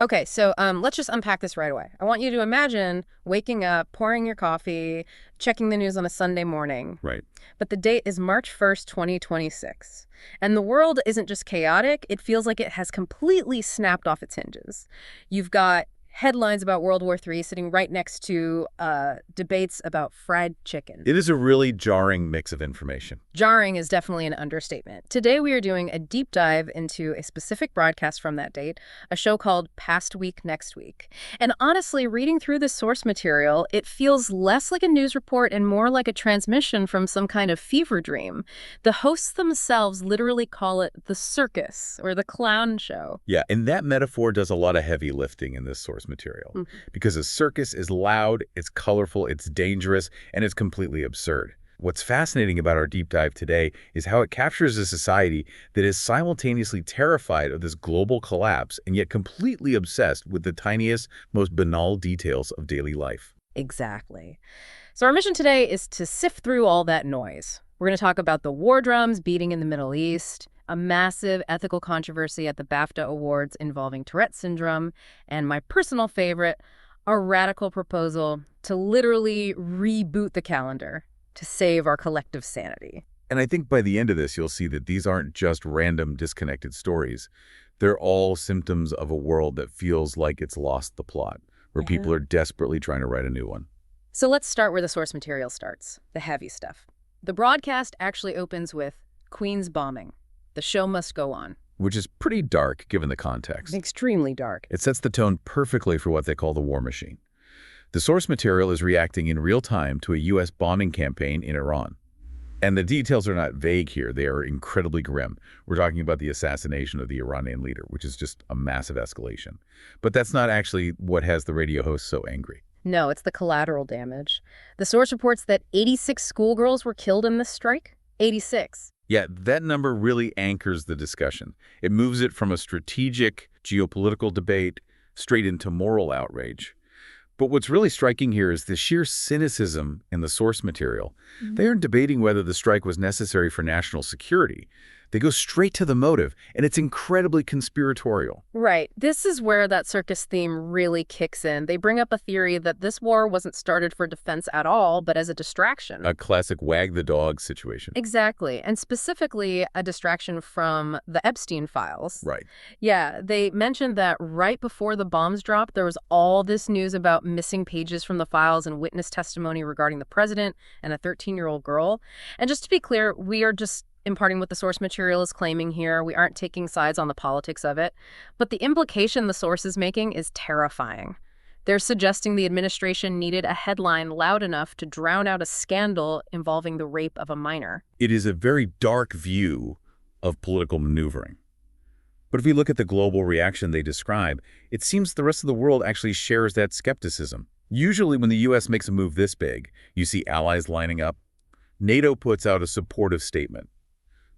Okay, so let's just unpack this right away. I want you to imagine waking up, pouring your coffee, checking the news on a Sunday morning. Right. But the date is March 1st, 2026. And the world isn't just chaotic, it feels like it has completely snapped off its hinges. You've got headlines about World War III sitting right next to debates about fried chicken. It is a really jarring mix of information. Jarring is definitely an understatement. Today we are doing a deep dive into a specific broadcast from that date, a show called Past Week, Next Week. And honestly, reading through the source material, it feels less like a news report and more like a transmission from some kind of fever dream. The hosts themselves literally call it the circus or the clown show. Yeah, and that metaphor does a lot of heavy lifting in this source material. Because a circus is loud, it's colorful, it's dangerous, and it's completely absurd. What's fascinating about our deep dive today is how it captures a society that is simultaneously terrified of this global collapse and yet completely obsessed with the tiniest, most banal details of daily life. Exactly. So our mission today is to sift through all that noise. We're going to talk about the war drums beating in the Middle East, a massive ethical controversy at the BAFTA Awards involving Tourette syndrome, and my personal favorite, a radical proposal to literally reboot the calendar to save our collective sanity. And I think by the end of this, you'll see that these aren't just random, disconnected stories. They're all symptoms of a world that feels like it's lost the plot, where people are desperately trying to write a new one. So let's start where the source material starts, the heavy stuff. The broadcast actually opens with Queen's bombing. The show must go on. Which is pretty dark, given the context. Extremely dark. It sets the tone perfectly for what they call the war machine. The source material is reacting in real time to a U.S. bombing campaign in Iran. And the details are not vague here. They are incredibly grim. We're talking about the assassination of the Iranian leader, which is just a massive escalation. But that's not actually what has the radio host so angry. No, it's the collateral damage. The source reports that 86 schoolgirls were killed in this strike. 86. Yeah, that number really anchors the discussion. It moves it from a strategic geopolitical debate straight into moral outrage. But what's really striking here is the sheer cynicism in the source material. They aren't debating whether the strike was necessary for national security. They go straight to the motive, and it's incredibly conspiratorial. Right. This is where that circus theme really kicks in. They bring up a theory that this war wasn't started for defense at all, but as a distraction. A classic wag the dog situation. Exactly. And specifically a distraction from the Epstein files. Right. Yeah, they mentioned that right before the bombs dropped, there was all this news about missing pages from the files and witness testimony regarding the president and a 13-year-old girl. And just to be clear, we are just imparting what the source material is claiming here. We aren't taking sides on the politics of it. But the implication the source is making is terrifying. They're suggesting the administration needed a headline loud enough to drown out a scandal involving the rape of a minor. It is a very dark view of political maneuvering. But if we look at the global reaction they describe, it seems the rest of the world actually shares that skepticism. Usually when the U.S. makes a move this big, you see allies lining up. NATO puts out a supportive statement.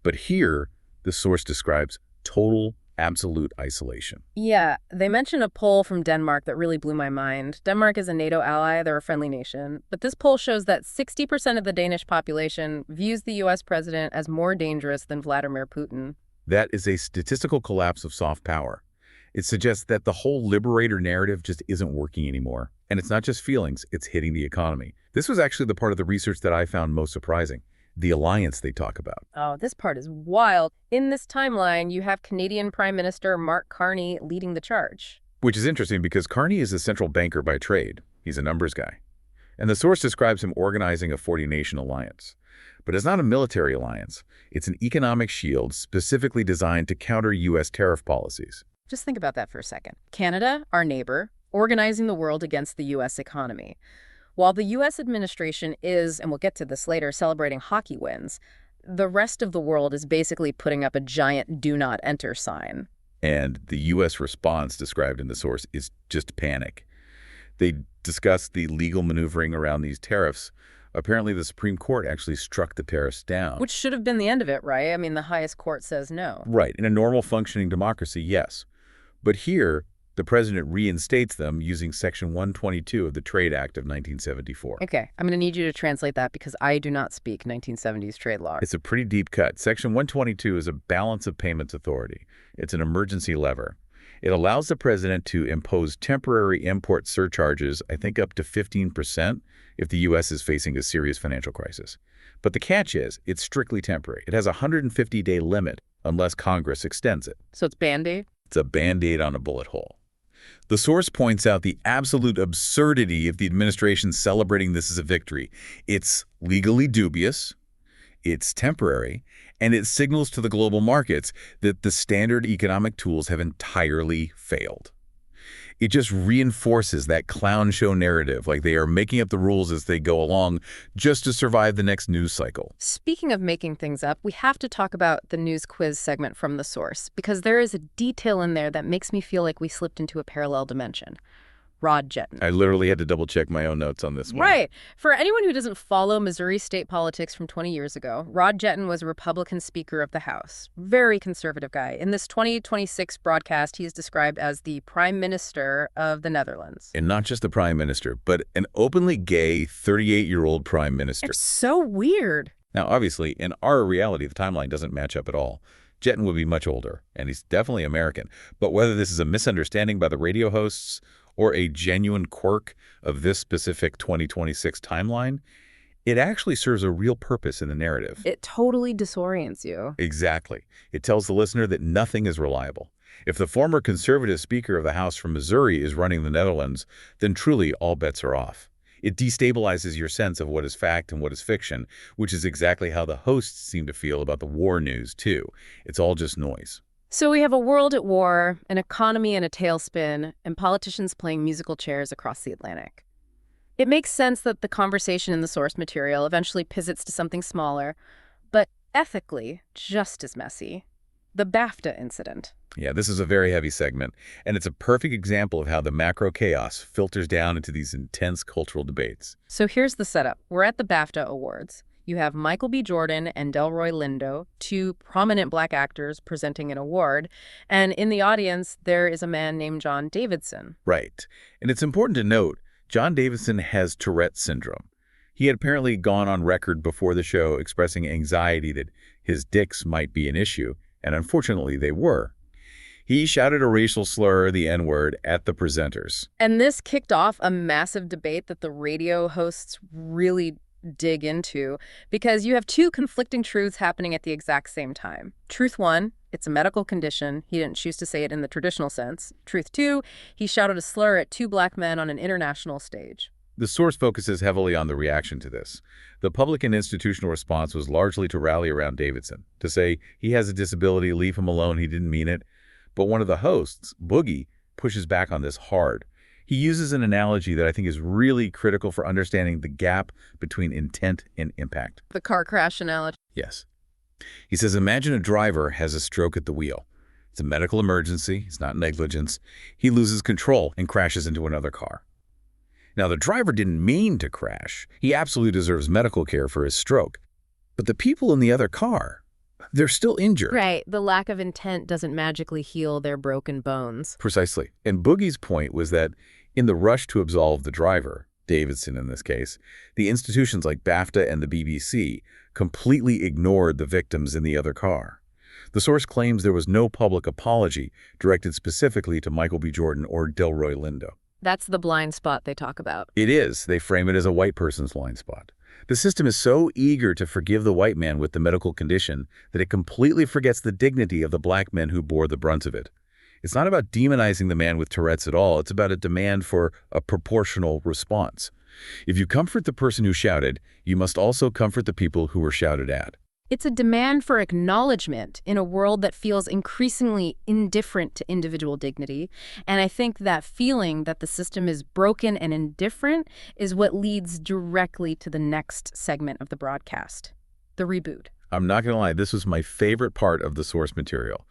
But here, the source describes total, absolute isolation. Yeah, they mention a poll from Denmark that really blew my mind. Denmark is a NATO ally, they're a friendly nation. But this poll shows that 60% of the Danish population views the U.S. president as more dangerous than Vladimir Putin. That is a statistical collapse of soft power. It suggests that the whole liberator narrative just isn't working anymore. And it's not just feelings, it's hitting the economy. This was actually the part of the research that I found most surprising. The alliance they talk about. Oh, this part is wild. In this timeline, you have Canadian Prime Minister Mark Carney leading the charge. Which is interesting because Carney is a central banker by trade. He's a numbers guy. And the source describes him organizing a 40-nation alliance. But it's not a military alliance. It's an economic shield specifically designed to counter U.S. tariff policies. Just think about that for a second. Canada, our neighbor, organizing the world against the U.S. economy. While the U.S. administration is, and we'll get to this later, celebrating hockey wins, the rest of the world is basically putting up a giant "do not enter" sign. And the U.S. response described in the source is just panic. They discuss the legal maneuvering around these tariffs. Apparently, the Supreme Court actually struck the tariffs down. Which should have been the end of it, right? I mean, the highest court says no. Right. In a normal functioning democracy, yes. But here, the president reinstates them using Section 122 of the Trade Act of 1974. Okay, I'm going to need you to translate that because I do not speak 1970s trade law. It's a pretty deep cut. Section 122 is a balance of payments authority. It's an emergency lever. It allows the president to impose temporary import surcharges, I think up to 15%, if the U.S. is facing a serious financial crisis. But the catch is, it's strictly temporary. It has a 150-day limit unless Congress extends it. So it's Band-Aid? It's a Band-Aid on a bullet hole. The source points out the absolute absurdity of the administration celebrating this as a victory. It's legally dubious, it's temporary, and it signals to the global markets that the standard economic tools have entirely failed. It just reinforces that clown show narrative, like they are making up the rules as they go along just to survive the next news cycle. Speaking of making things up, we have to talk about the news quiz segment from The Source, because there is a detail in there that makes me feel like we slipped into a parallel dimension. Rod Jetton. I literally had to double-check my own notes on this one. Right. For anyone who doesn't follow Missouri state politics from 20 years ago, Rod Jetton was a Republican Speaker of the House. Very conservative guy. In this 2026 broadcast, he is described as the Prime Minister of the Netherlands. And not just the Prime Minister, but an openly gay 38-year-old Prime Minister. It's so weird. Now, obviously, in our reality, the timeline doesn't match up at all. Jetton would be much older, and he's definitely American. But whether this is a misunderstanding by the radio hosts or a genuine quirk of this specific 2026 timeline, it actually serves a real purpose in the narrative. It totally disorients you. Exactly. It tells the listener that nothing is reliable. If the former conservative Speaker of the House from Missouri is running the Netherlands, then truly all bets are off. It destabilizes your sense of what is fact and what is fiction, which is exactly how the hosts seem to feel about the war news, too. It's all just noise. So we have a world at war, an economy in a tailspin, and politicians playing musical chairs across the Atlantic. It makes sense that the conversation in the source material eventually pivots to something smaller, but ethically just as messy. The BAFTA incident. Yeah, this is a very heavy segment, and it's a perfect example of how the macro chaos filters down into these intense cultural debates. So here's the setup. We're at the BAFTA Awards. You have Michael B. Jordan and Delroy Lindo, two prominent Black actors presenting an award. And in the audience, there is a man named John Davidson. Right. And it's important to note, John Davidson has Tourette syndrome. He had apparently gone on record before the show expressing anxiety that his dicks might be an issue, and unfortunately they were. He shouted a racial slur, the N-word, at the presenters. And this kicked off a massive debate that the radio hosts really dig into, because you have two conflicting truths happening at the exact same time. Truth one, it's a medical condition. He didn't choose to say it in the traditional sense. Truth two, he shouted a slur at two Black men on an international stage. The source focuses heavily on the reaction to this. The public and institutional response was largely to rally around Davidson, to say he has a disability, leave him alone, he didn't mean it. But one of the hosts, Boogie, pushes back on this hard. He uses an analogy that I think is really critical for understanding the gap between intent and impact. The car crash analogy. Yes. He says, imagine a driver has a stroke at the wheel. It's a medical emergency. It's not negligence. He loses control and crashes into another car. Now, the driver didn't mean to crash. He absolutely deserves medical care for his stroke. But the people in the other car, they're still injured. Right. The lack of intent doesn't magically heal their broken bones. Precisely. And Boogie's point was that in the rush to absolve the driver, Davidson in this case, the institutions like BAFTA and the BBC completely ignored the victims in the other car. The source claims there was no public apology directed specifically to Michael B. Jordan or Delroy Lindo. That's the blind spot they talk about. It is. They frame it as a white person's blind spot. The system is so eager to forgive the white man with the medical condition that it completely forgets the dignity of the Black men who bore the brunt of it. It's not about demonizing the man with Tourette's at all. It's about a demand for a proportional response. If you comfort the person who shouted, you must also comfort the people who were shouted at. It's a demand for acknowledgement in a world that feels increasingly indifferent to individual dignity. And I think that feeling that the system is broken and indifferent is what leads directly to the next segment of the broadcast, the reboot. I'm not going to lie, this was my favorite part of the source material.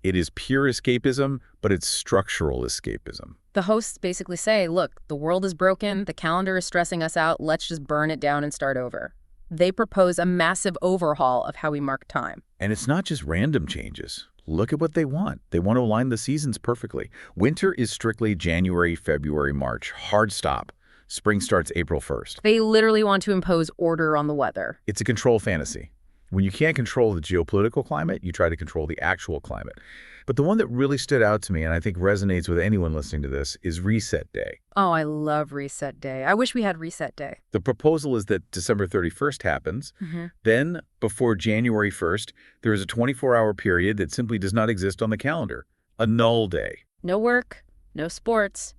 It is pure escapism, but it's structural escapism. The hosts basically say, look, the world is broken, the calendar is stressing us out, let's just burn it down and start over. They propose a massive overhaul of how we mark time. And it's not just random changes. Look at what they want. They want to align the seasons perfectly. Winter is strictly January, February, March. Hard stop. Spring starts April 1st. They literally want to impose order on the weather. It's a control fantasy. When you can't control the geopolitical climate, you try to control the actual climate. But the one that really stood out to me, and I think resonates with anyone listening to this, is Reset Day. Oh, I love Reset Day. I wish we had Reset Day. The proposal is that December 31st happens. Mm-hmm. Then, before January 1st, there is a 24-hour period that simply does not exist on the calendar. A null day. No work, no sports.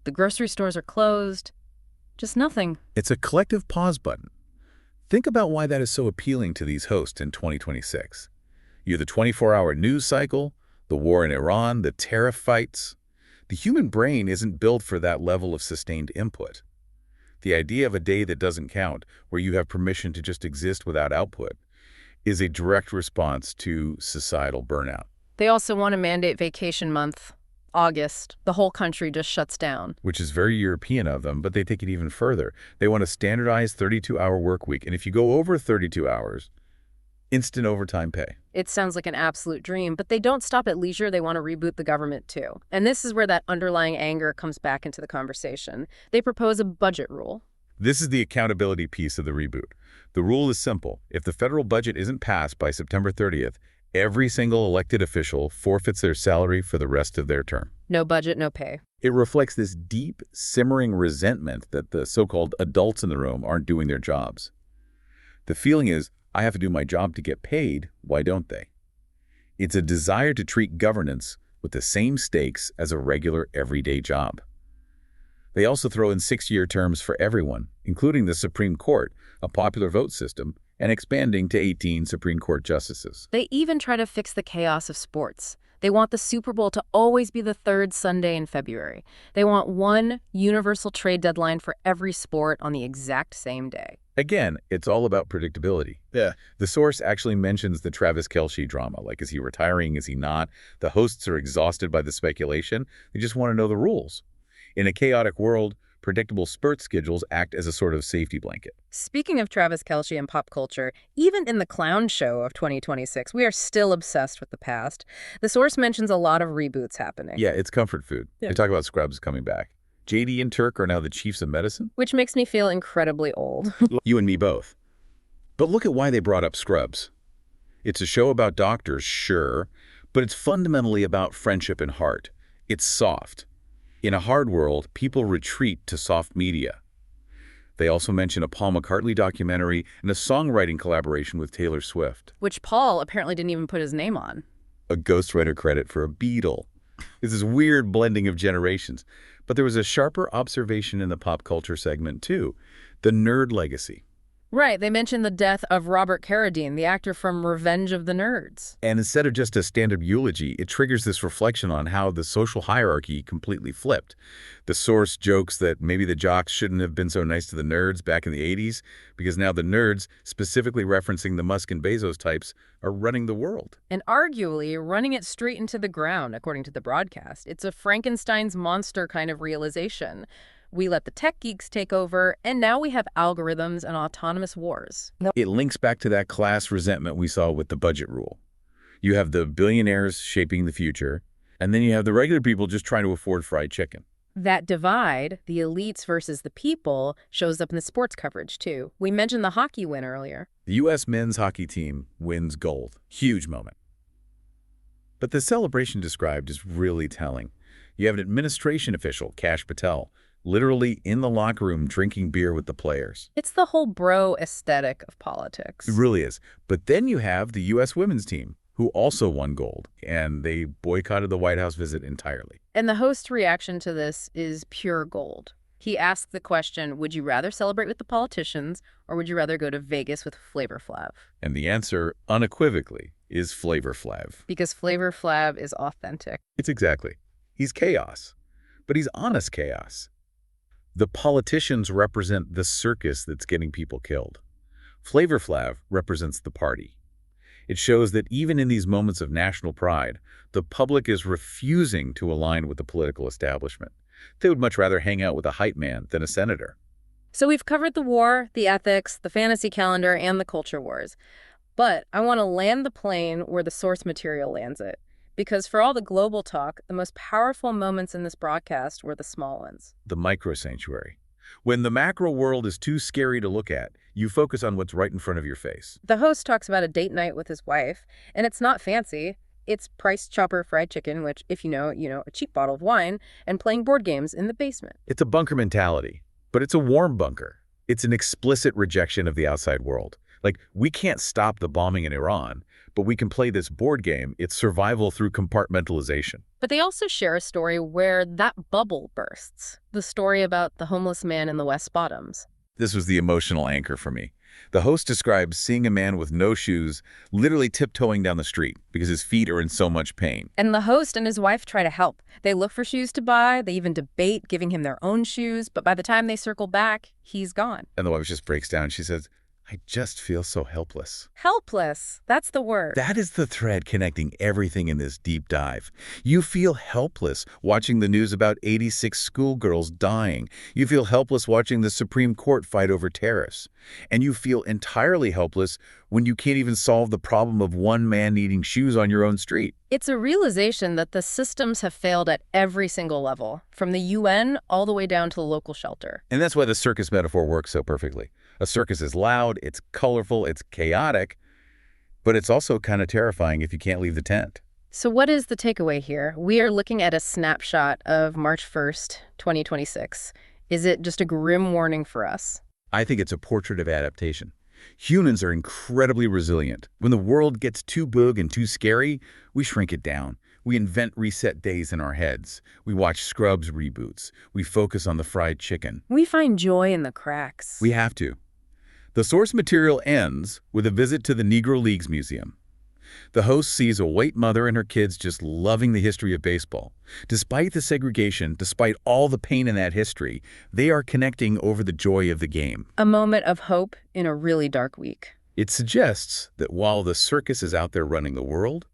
The grocery stores are closed. Just nothing. It's a collective pause button. Think about why that is so appealing to these hosts in 2026. You have the 24-hour news cycle, the war in Iran, the tariff fights. The human brain isn't built for that level of sustained input. The idea of a day that doesn't count, where you have permission to just exist without output, is a direct response to societal burnout. They also want to mandate vacation month. August, the whole country just shuts down. Which is very European of them, but they take it even further. They want a standardized 32-hour work week, and if you go over 32 hours, instant overtime pay. It sounds like an absolute dream, but they don't stop at leisure. They want to reboot the government too. And this is where that underlying anger comes back into the conversation. They propose a budget rule. This is the accountability piece of the reboot. The rule is simple. If the federal budget isn't passed by September 30th, every single elected official forfeits their salary for the rest of their term. No budget, no pay. It reflects this deep, simmering resentment that the so-called adults in the room aren't doing their jobs. The feeling is, I have to do my job to get paid, why don't they? It's a desire to treat governance with the same stakes as a regular, everyday job. They also throw in 6-year terms for everyone, including the Supreme Court, a popular vote system, and expanding to 18 Supreme Court justices. They even try to fix the chaos of sports. They want the Super Bowl to always be the third Sunday in February. They want one universal trade deadline for every sport on the exact same day. Again, it's all about predictability. Yeah. The source actually mentions the Travis Kelce drama, like is he retiring, is he not? The hosts are exhausted by the speculation. They just want to know the rules. In a chaotic world, predictable spurt schedules act as a sort of safety blanket. Speaking of Travis Kelce and pop culture, even in the clown show of 2026, we are still obsessed with the past. The source mentions a lot of reboots happening. Yeah, it's comfort food. Yeah. They talk about Scrubs coming back. JD and Turk are now the chiefs of medicine. Which makes me feel incredibly old. You and me both. But look at why they brought up Scrubs. It's a show about doctors, sure, but it's fundamentally about friendship and heart. It's soft. In a hard world, people retreat to soft media. They also mention a Paul McCartney documentary and a songwriting collaboration with Taylor Swift. Which Paul apparently didn't even put his name on. A ghostwriter credit for a Beatle. It's this weird blending of generations. But there was a sharper observation in the pop culture segment, too. The nerd legacy. Right, they mentioned the death of Robert Carradine, the actor from Revenge of the Nerds. And instead of just a standard eulogy, it triggers this reflection on how the social hierarchy completely flipped. The source jokes that maybe the jocks shouldn't have been so nice to the nerds back in the 80s, because now the nerds, specifically referencing the Musk and Bezos types, are running the world. And arguably running it straight into the ground, according to the broadcast. It's a Frankenstein's monster kind of realization. We let the tech geeks take over, and now we have algorithms and autonomous wars. It links back to that class resentment we saw with the budget rule. You have the billionaires shaping the future, and then you have the regular people just trying to afford fried chicken. That divide, the elites versus the people, shows up in the sports coverage, too. We mentioned the hockey win earlier. The U.S. men's hockey team wins gold. Huge moment. But the celebration described is really telling. You have an administration official, Kash Patel, literally in the locker room drinking beer with the players. It's the whole bro aesthetic of politics. It really is. But then you have the U.S. women's team, who also won gold, and they boycotted the White House visit entirely. And the host's reaction to this is pure gold. He asked the question, would you rather celebrate with the politicians, or would you rather go to Vegas with Flavor Flav? And the answer, unequivocally, is Flavor Flav. Because Flavor Flav is authentic. It's exactly. He's chaos, but he's honest chaos. The politicians represent the circus that's getting people killed. Flavor Flav represents the party. It shows that even in these moments of national pride, the public is refusing to align with the political establishment. They would much rather hang out with a hype man than a senator. So we've covered the war, the ethics, the fantasy calendar, and the culture wars. But I want to land the plane where the source material lands it. Because for all the global talk, the most powerful moments in this broadcast were the small ones. The micro-sanctuary. When the macro world is too scary to look at, you focus on what's right in front of your face. The host talks about a date night with his wife, and it's not fancy. It's Price Chopper fried chicken, which, if a cheap bottle of wine, and playing board games in the basement. It's a bunker mentality, but it's a warm bunker. It's an explicit rejection of the outside world. Like, we can't stop the bombing in Iran, but we can play this board game. It's survival through compartmentalization. But they also share a story where that bubble bursts. The story about the homeless man in the West Bottoms. This was the emotional anchor for me. The host describes seeing a man with no shoes literally tiptoeing down the street because his feet are in so much pain. And the host and his wife try to help. They look for shoes to buy. They even debate giving him their own shoes. But by the time they circle back, he's gone. And the wife just breaks down. She says, I just feel so helpless. Helpless. That's the word. That is the thread connecting everything in this deep dive. You feel helpless watching the news about 86 schoolgirls dying. You feel helpless watching the Supreme Court fight over tariffs. And you feel entirely helpless when you can't even solve the problem of one man needing shoes on your own street. It's a realization that the systems have failed at every single level, from the UN all the way down to the local shelter. And that's why the circus metaphor works so perfectly. A circus is loud, it's colorful, it's chaotic, but it's also kind of terrifying if you can't leave the tent. So what is the takeaway here? We are looking at a snapshot of March 1st, 2026. Is it just a grim warning for us? I think it's a portrait of adaptation. Humans are incredibly resilient. When the world gets too big and too scary, we shrink it down. We invent reset days in our heads. We watch Scrubs reboots. We focus on the fried chicken. We find joy in the cracks. We have to. The source material ends with a visit to the Negro Leagues Museum. The host sees a white mother and her kids just loving the history of baseball. Despite the segregation, despite all the pain in that history, they are connecting over the joy of the game. A moment of hope in a really dark week. It suggests that while the circus is out there running the world,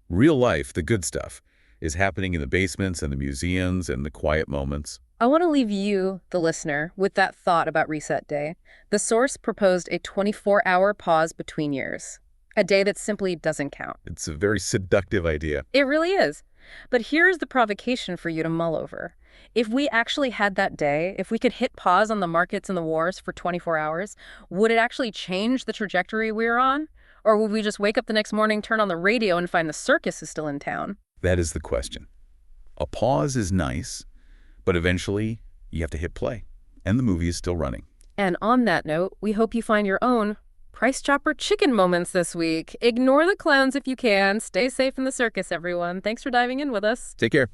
real life, the good stuff, is happening in the basements and the museums and the quiet moments. I want to leave you, the listener, with that thought about Reset Day. The source proposed a 24-hour pause between years. A day that simply doesn't count. It's a very seductive idea. It really is. But here's the provocation for you to mull over. If we actually had that day, if we could hit pause on the markets and the wars for 24 hours, would it actually change the trajectory we're on? Or would we just wake up the next morning, turn on the radio, and find the circus is still in town? That is the question. A pause is nice, but eventually you have to hit play, and the movie is still running. And on that note, we hope you find your own Price Chopper chicken moments this week. Ignore the clowns if you can. Stay safe in the circus, everyone. Thanks for diving in with us. Take care.